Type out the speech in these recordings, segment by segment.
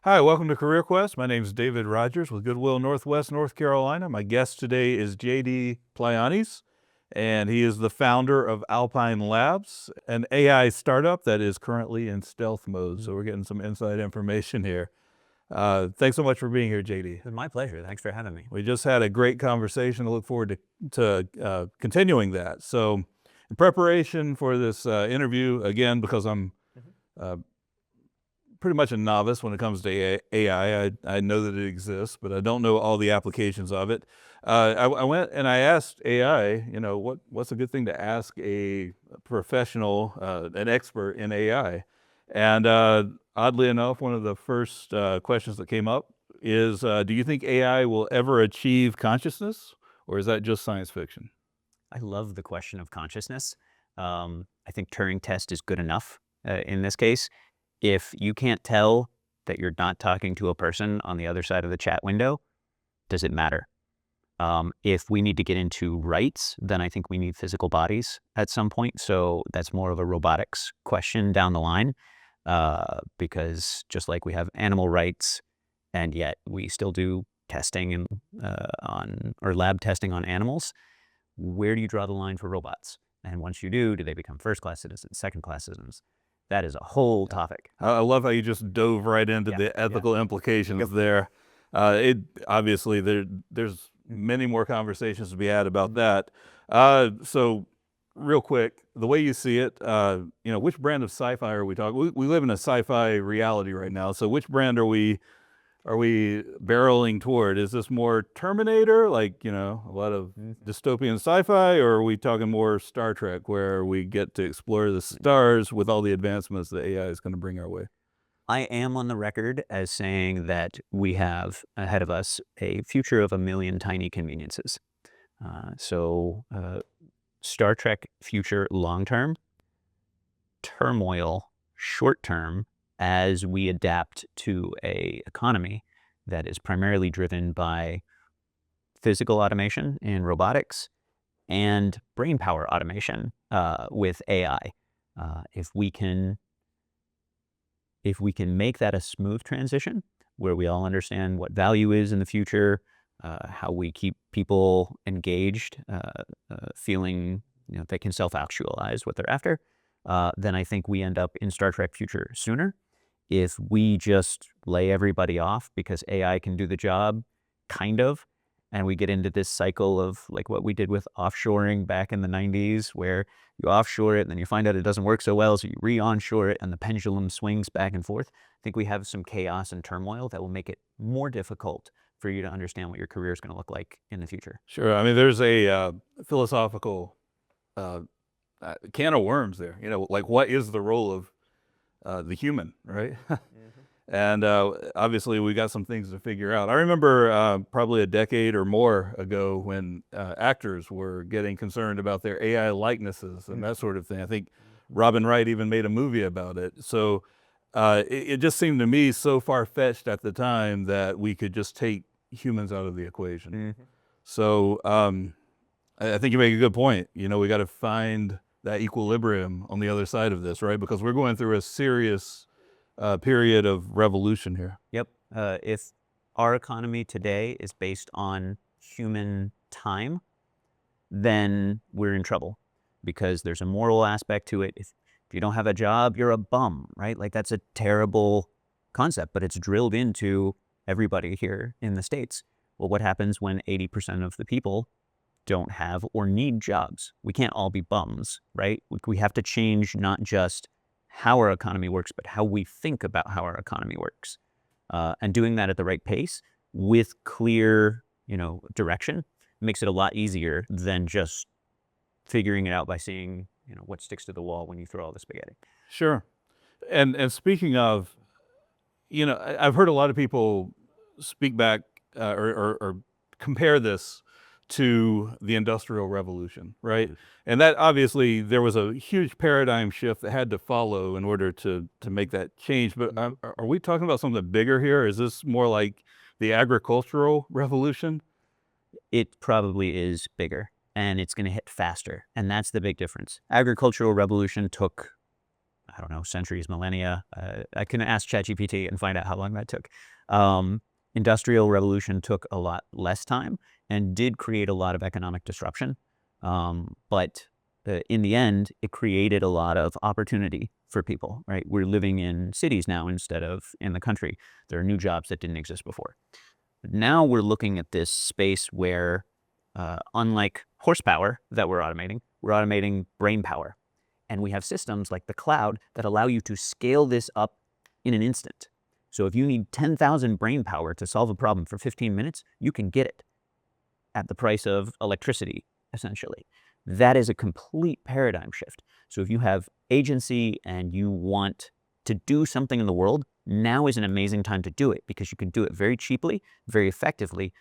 Hi, welcome to Career Quest. My name is David Rogers with Goodwill, Northwest North Carolina. My guest today is JD Plagianis, and he is the founder of Alpine Labs, an AI startup that is currently in stealth mode. So we're getting some inside information here. Thanks so much for being here, JD. It's my pleasure. Thanks for having me. We just had a great conversation. I look forward to continuing that. So in preparation for this interview, again, because I'm pretty much a novice when it comes to AI. I know that it exists, but I don't know all the applications of it. I went and I asked AI, what's a good thing to ask a professional, an expert in AI? And oddly enough, one of the first questions that came up is, do you think AI will ever achieve consciousness, or is that just science fiction? I love the question of consciousness. I think Turing test is good enough in this case. If you can't tell that you're not talking to a person on the other side of the chat window, does it matter? If we need to get into rights, then I think we need physical bodies at some point. So that's more of a robotics question down the line, because just like we have animal rights, and yet we still do testing and or lab testing on animals, where do you draw the line for robots? And once you do they become first-class citizens, second-class citizens? That is a whole topic. I love how you just dove right into the ethical implications there. Obviously there's many more conversations to be had about that. So real quick, the way you see it, which brand of sci-fi are we talking? We live in a sci-fi reality right now. So which brand are we barreling toward? Is this more Terminator, like, a lot of dystopian sci-fi, or are we talking more Star Trek, where we get to explore the stars with all the advancements that AI is going to bring our way? I am on the record as saying that we have ahead of us a future of a million tiny conveniences. Star Trek future long-term, turmoil short-term, as we adapt to a economy that is primarily driven by physical automation and robotics and brain power automation with AI. If we can make that a smooth transition where we all understand what value is in the future, how we keep people engaged, feeling they can self-actualize what they're after, then I think we end up in Star Trek future sooner. If we just lay everybody off because AI can do the job, kind of, and we get into this cycle of like what we did with offshoring back in the 90s, where you offshore it and then you find out it doesn't work so well, so you re-onshore it and the pendulum swings back and forth. I think we have some chaos and turmoil that will make it more difficult for you to understand what your career is going to look like in the future. Sure. I mean, there's a philosophical can of worms there. Like, what is the role of the human, right? And obviously we got some things to figure out. I remember probably a decade or more ago when actors were getting concerned about their AI likenesses and that sort of thing. I think Robin Wright even made a movie about it. So it just seemed to me so far-fetched at the time that we could just take humans out of the equation. So I think you make a good point. We got to find that equilibrium on the other side of this, right? Because we're going through a serious period of revolution here. Yep. If our economy today is based on human time, then we're in trouble, because there's a moral aspect to it. If you don't have a job, you're a bum, right? Like, that's a terrible concept, but it's drilled into everybody here in the States. Well, what happens when 80% of the people don't have or need jobs? We can't all be bums, right? We have to change not just how our economy works, but how we think about how our economy works. And doing that at the right pace with clear, direction makes it a lot easier than just figuring it out by seeing, what sticks to the wall when you throw all the spaghetti. Sure. And speaking of, I've heard a lot of people speak back or compare this to the Industrial Revolution, right? And that obviously there was a huge paradigm shift that had to follow in order to make that change. But are we talking about something bigger here? Is this more like the agricultural revolution? It probably is bigger. and it's going to hit faster. And that's the big difference. Agricultural revolution took, I don't know, centuries, millennia. I can ask ChatGPT and find out how long that took. Industrial revolution took a lot less time and did create a lot of economic disruption. But in the end, it created a lot of opportunity for people, right? We're living in cities now instead of in the country. There are new jobs that didn't exist before. But now we're looking at this space where, unlike horsepower that we're automating brain power. And we have systems like the cloud that allow you to scale this up in an instant. So if you need 10,000 brain power to solve a problem for 15 minutes, you can get it at the price of electricity, essentially. That is a complete paradigm shift. So if you have agency and you want to do something in the world, now is an amazing time to do it because you can do it very cheaply, very effectively.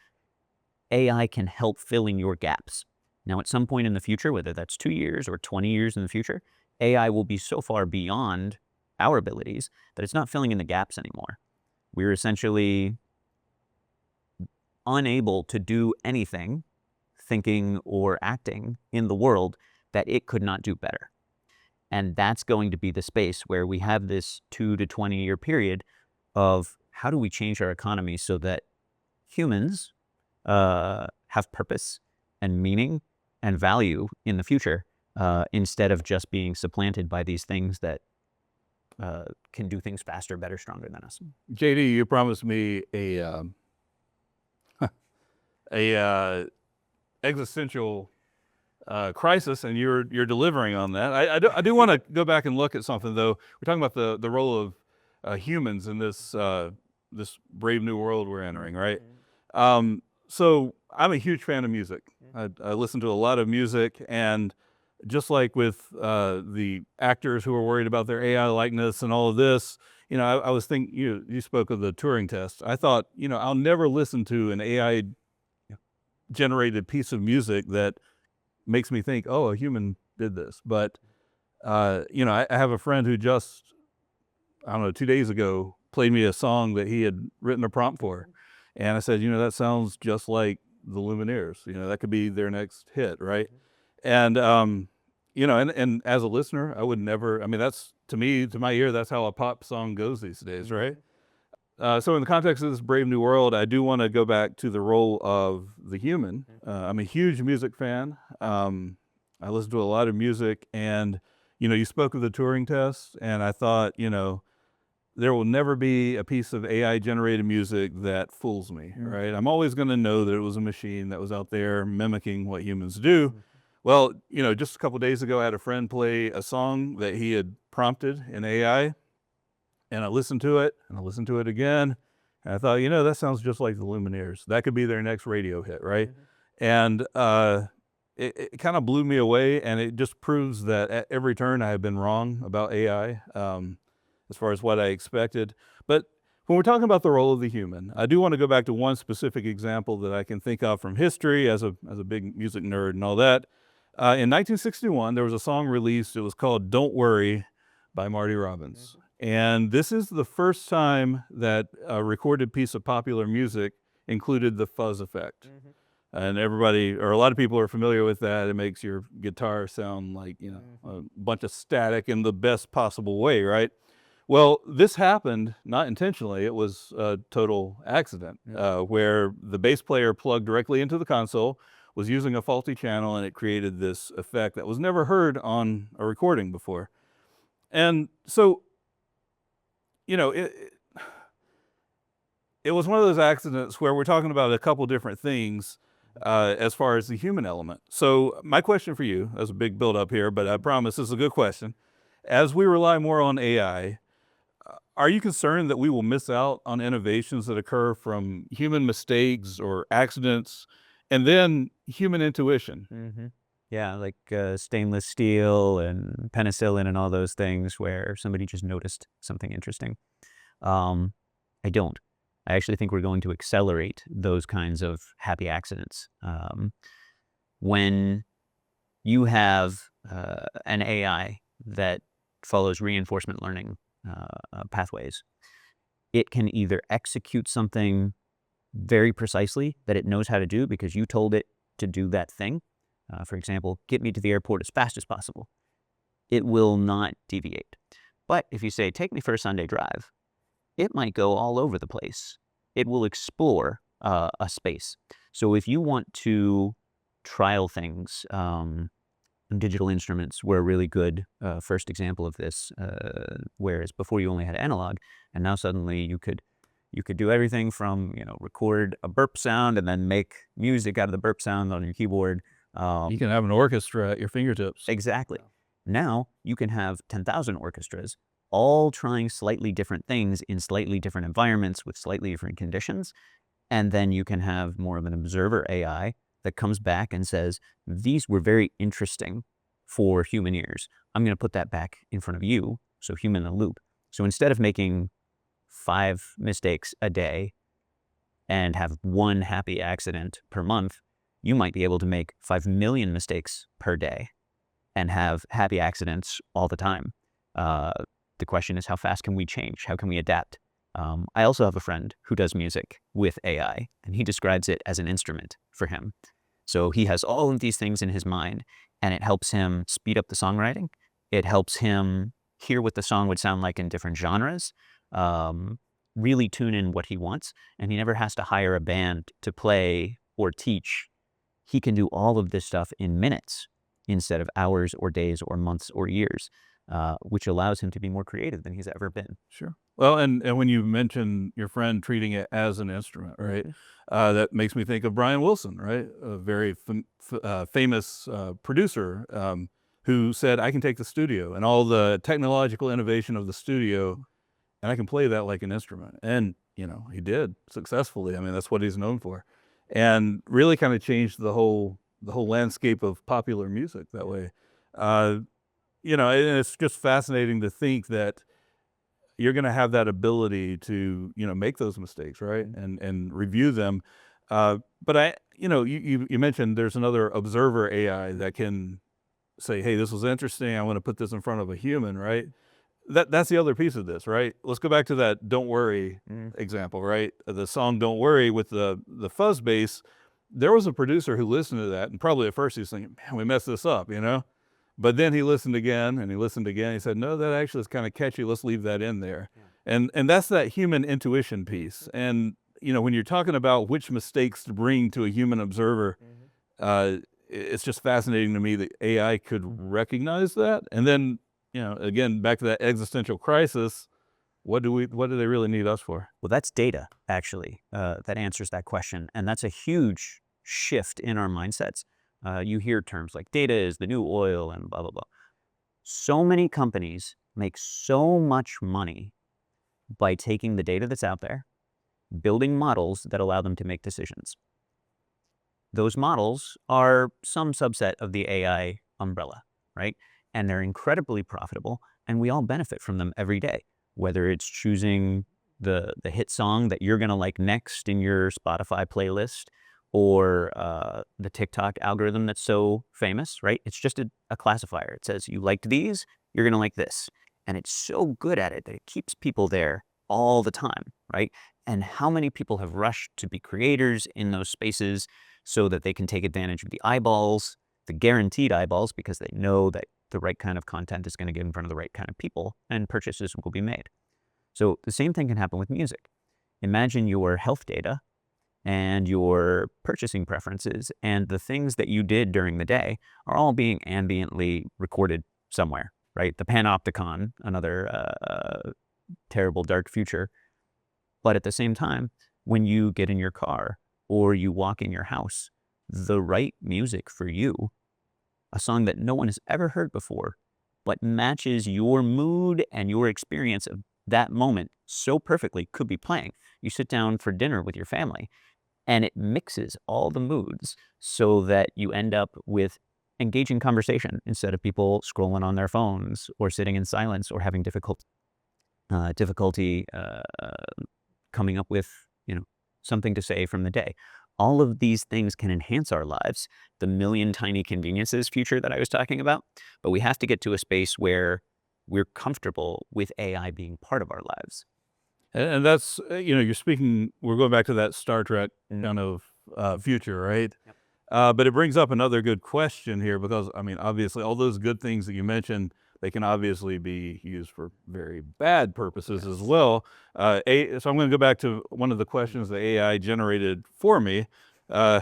AI can help fill in your gaps. Now, at some point in the future, whether that's 2 years or 20 years in the future, AI will be so far beyond our abilities that it's not filling in the gaps anymore. We're essentially unable to do anything, thinking or acting in the world that it could not do better. And that's going to be the space where we have this 2 to 20 year period of how do we change our economy so that humans have purpose and meaning and value in the future, instead of just being supplanted by these things that can do things faster, better, stronger than us. JD, you promised me a existential crisis, and you're delivering on that. I do want to go back and look at something though. We're talking about the role of humans in this this brave new world we're entering, right? So I'm a huge fan of music. I listen to a lot of music, and just like with the actors who are worried about their AI likeness and all of this, I was thinking, you spoke of the Turing test. I thought, I'll never listen to an AI generated piece of music that makes me think, oh, a human did this. But, I have a friend who just, I don't know, 2 days ago played me a song that he had written a prompt for. And I said, that sounds just like the Lumineers. That could be their next hit, right? And, and as a listener, I would never, that's, to me, to my ear, that's how a pop song goes these days, right? So in the context of this brave new world, I do want to go back to the role of the human. I'm a huge music fan. I listen to a lot of music, and, you spoke of the Turing test, and I thought, there will never be a piece of AI generated music that fools me, right? I'm always going to know that it was a machine that was out there mimicking what humans do. Well, just a couple of days ago, I had a friend play a song that he had prompted in AI, and I listened to it, and I listened to it again, and I thought, that sounds just like the Lumineers. That could be their next radio hit, right? And it kind of blew me away, and it just proves that at every turn I have been wrong about AI. As far as what I expected. But when we're talking about the role of the human, I do want to go back to one specific example that I can think of from history as a big music nerd and all that. In 1961, there was a song released. It was called Don't Worry by Marty Robbins. And this is the first time that a recorded piece of popular music included the fuzz effect. And everybody, or a lot of people are familiar with that. It makes your guitar sound like, a bunch of static in the best possible way, right? Well, this happened not intentionally. It was a total accident, where the bass player plugged directly into the console, was using a faulty channel, and it created this effect that was never heard on a recording before. And so, it was one of those accidents where we're talking about a couple different things as far as the human element. So my question for you, that's a big build-up here, but I promise this is a good question. As we rely more on AI, are you concerned that we will miss out on innovations that occur from human mistakes or accidents, and then human intuition? Yeah, like stainless steel and penicillin and all those things where somebody just noticed something interesting. I don't. I actually think we're going to accelerate those kinds of happy accidents. When you have an AI that follows reinforcement learning pathways, it can either execute something very precisely that it knows how to do because you told it to do that thing, for example, get me to the airport as fast as possible, it will not deviate. But if you say, take me for a Sunday drive, it might go all over the place. It will explore a space. So if you want to trial things, digital instruments were a really good first example of this, whereas before you only had analog, and now suddenly you could do everything from, record a burp sound and then make music out of the burp sound on your keyboard. You can have an orchestra at your fingertips. Exactly. Now you can have 10,000 orchestras all trying slightly different things in slightly different environments with slightly different conditions. And then you can have more of an observer AI that comes back and says, these were very interesting for human ears. I'm going to put that back in front of you, so human in the loop. So instead of making 5 mistakes a day and have 1 happy accident per month, you might be able to make 5 million mistakes per day and have happy accidents all the time. The question is, how fast can we change? How can we adapt? I also have a friend who does music with AI, and he describes it as an instrument for him. So he has all of these things in his mind, and it helps him speed up the songwriting. It helps him hear what the song would sound like in different genres, really tune in what he wants, and he never has to hire a band to play or teach. He can do all of this stuff in minutes instead of hours or days or months or years, which allows him to be more creative than he's ever been. Sure. Well, and when you mention your friend treating it as an instrument, right? That makes me think of Brian Wilson, right? A very famous producer who said, I can take the studio and all the technological innovation of the studio, and I can play that like an instrument. And, he did successfully. I mean, that's what he's known for. And really kind of changed the whole landscape of popular music that way. And it's just fascinating to think that you're going to have that ability to, make those mistakes, right? And review them. But you mentioned there's another observer AI that can say, hey, this was interesting. I want to put this in front of a human, right? That's the other piece of this, right? Let's go back to that "Don't Worry" example, right? The song "Don't Worry" with the fuzz bass. There was a producer who listened to that, and probably at first he was thinking, man, we messed this up, But then he listened again, and he listened again. He said, no, that actually is kind of catchy. Let's leave that in there. Yeah. And that's that human intuition piece. And, when you're talking about which mistakes to bring to a human observer, it's just fascinating to me that AI could recognize that. And then, again, back to that existential crisis, what do they really need us for? Well, that's data, actually, that answers that question. And that's a huge shift in our mindsets. You hear terms like data is the new oil and blah, blah, blah. So many companies make so much money by taking the data that's out there, building models that allow them to make decisions. Those models are some subset of the AI umbrella, right? And they're incredibly profitable, and we all benefit from them every day, whether it's choosing the hit song that you're going to like next in your Spotify playlist, or the TikTok algorithm that's so famous, right? It's just a classifier. It says, you liked these, you're going to like this. And it's so good at it that it keeps people there all the time, right? And how many people have rushed to be creators in those spaces so that they can take advantage of the eyeballs, the guaranteed eyeballs, because they know that the right kind of content is going to get in front of the right kind of people and purchases will be made. So the same thing can happen with music. Imagine your health data and your purchasing preferences and the things that you did during the day are all being ambiently recorded somewhere, right? The panopticon, another terrible dark future. But at the same time, when you get in your car or you walk in your house, the right music for you, a song that no one has ever heard before, but matches your mood and your experience of that moment so perfectly, could be playing. You sit down for dinner with your family, and it mixes all the moods so that you end up with engaging conversation instead of people scrolling on their phones or sitting in silence or having difficulty coming up with something to say from the day. All of these things can enhance our lives, the million tiny conveniences future that I was talking about, but we have to get to a space where we're comfortable with AI being part of our lives. And that's, we're going back to that Star Trek kind of future, right? Yep. But it brings up another good question here because, I mean, obviously, all those good things that you mentioned, they can obviously be used for very bad purposes as well. So I'm going to go back to one of the questions the AI generated for me. Uh,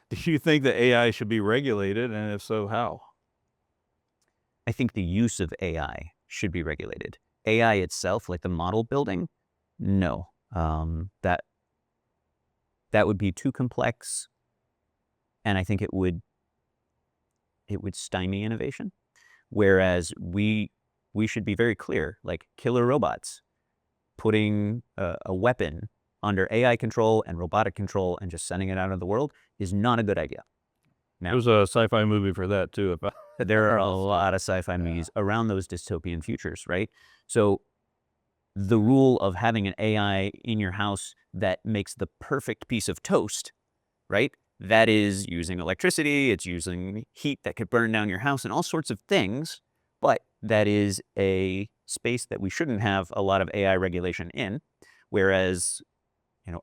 do you think that AI should be regulated, and if so, how? I think the use of AI should be regulated. AI itself, like the model building, no. That would be too complex, and I think it would stymie innovation. Whereas we should be very clear, like killer robots, putting a weapon under AI control and robotic control and just sending it out into the world is not a good idea. Now, There's a sci-fi movie for that too. there are a lot of sci-fi movies around those dystopian futures, right? So the rule of having an AI in your house that makes the perfect piece of toast, right? That is using electricity, it's using heat that could burn down your house and all sorts of things, but that is a space that we shouldn't have a lot of AI regulation in, whereas,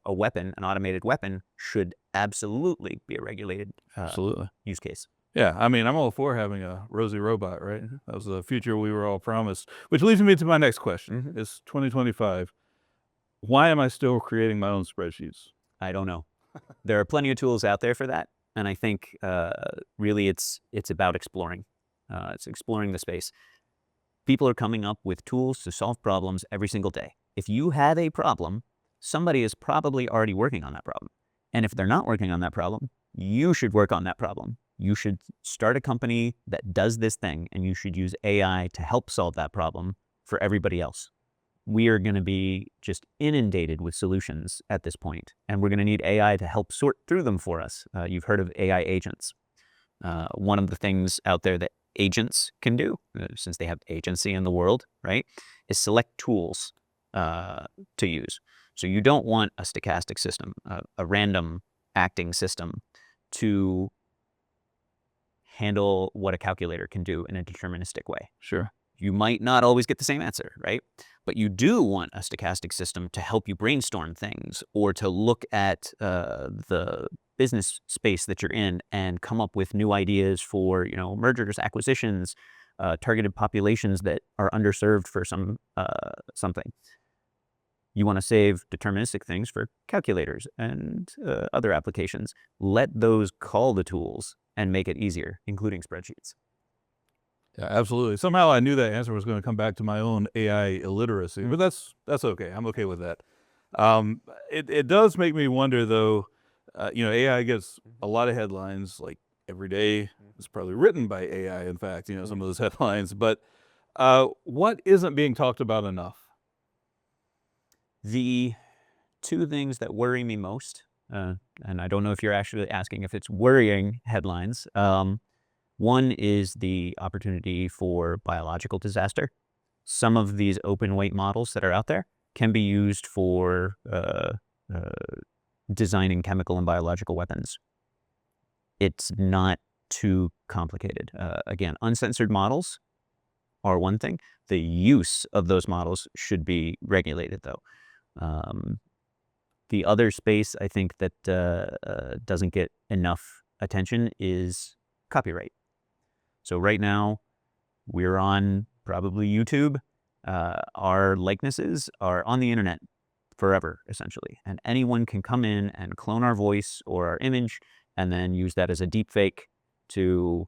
a weapon, an automated weapon, should absolutely be a regulated Absolutely. use case. Yeah, I mean, I'm all for having a rosy robot, right? That was the future we were all promised. Which leads me to my next question. It's 2025. Why am I still creating my own spreadsheets? I don't know. There are plenty of tools out there for that, and I think really it's about exploring. It's exploring the space. People are coming up with tools to solve problems every single day. If you have a problem, somebody is probably already working on that problem. And if they're not working on that problem, you should work on that problem. You should start a company that does this thing, and you should use AI to help solve that problem for everybody else. We are going to be just inundated with solutions at this point, and we're going to need AI to help sort through them for us. You've heard of AI agents. One of the things out there that agents can do, since they have agency in the world, right, is select tools to use. So you don't want a stochastic system, a random acting system, to handle what a calculator can do in a deterministic way. Sure. You might not always get the same answer, right? But you do want a stochastic system to help you brainstorm things or to look at the business space that you're in and come up with new ideas for, mergers, acquisitions, targeted populations that are underserved for something. You want to save deterministic things for calculators and other applications. Let those call the tools and make it easier, including spreadsheets. Yeah, absolutely. Somehow I knew that answer was going to come back to my own AI illiteracy, but that's okay. I'm okay with that. It does make me wonder, though. AI gets a lot of headlines, like every day. It's probably written by AI, in fact. Some of those headlines. But what isn't being talked about enough? The two things that worry me most, and I don't know if you're actually asking if it's worrying headlines. One is the opportunity for biological disaster. Some of these open weight models that are out there can be used for designing chemical and biological weapons. It's not too complicated. Again, uncensored models are one thing. The use of those models should be regulated, though. The other space I think that doesn't get enough attention is copyright. So right now, we're on probably YouTube. Our likenesses are on the internet forever, essentially. And anyone can come in and clone our voice or our image and then use that as a deep fake to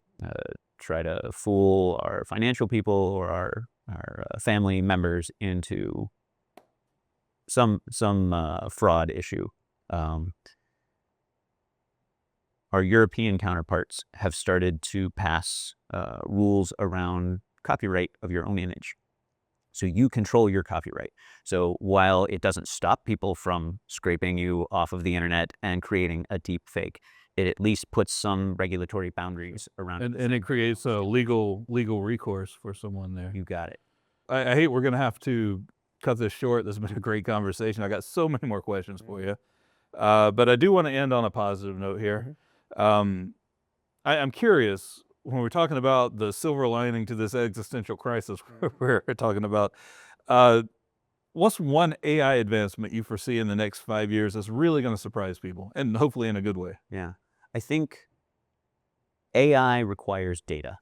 try to fool our financial people or our family members into some fraud issue. Our European counterparts have started to pass rules around copyright of your own image. So you control your copyright. So while it doesn't stop people from scraping you off of the internet and creating a deep fake, it at least puts some regulatory boundaries around it. And it creates a legal recourse for someone there. You got it. I hate we're going to have to cut this short. This has been a great conversation. I got so many more questions for you. But I do want to end on a positive note here. I'm curious, when we're talking about the silver lining to this existential crisis we're talking about, what's one AI advancement you foresee in the next 5 years that's really going to surprise people, and hopefully in a good way? Yeah. I think AI requires data.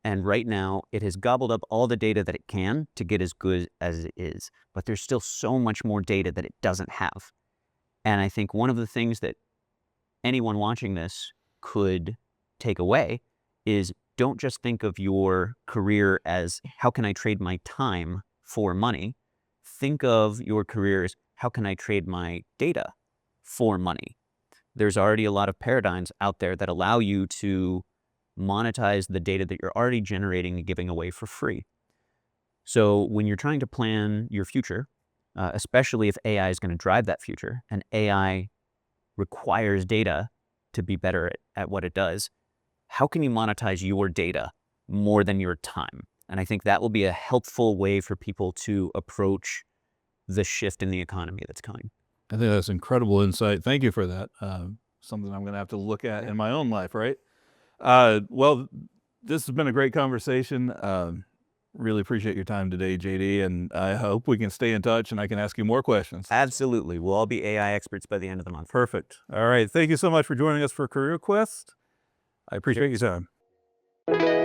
And right now, it has gobbled up all the data that it can to get as good as it is. But there's still so much more data that it doesn't have. And I think one of the things that anyone watching this could take away is don't just think of your career as how can I trade my time for money. Think of your career as how can I trade my data for money. There's already a lot of paradigms out there that allow you to monetize the data that you're already generating and giving away for free. So when you're trying to plan your future, especially if AI is going to drive that future, and AI requires data to be better at what it does, how can you monetize your data more than your time? And I think that will be a helpful way for people to approach the shift in the economy that's coming. I think that's incredible insight. Thank you for that. Something I'm going to have to look at in my own life, right? Well, this has been a great conversation. Really appreciate your time today, JD, and I hope we can stay in touch and I can ask you more questions. Absolutely. We'll all be AI experts by the end of the month. Perfect. All right. Thank you so much for joining us for Career Quest. I appreciate your time.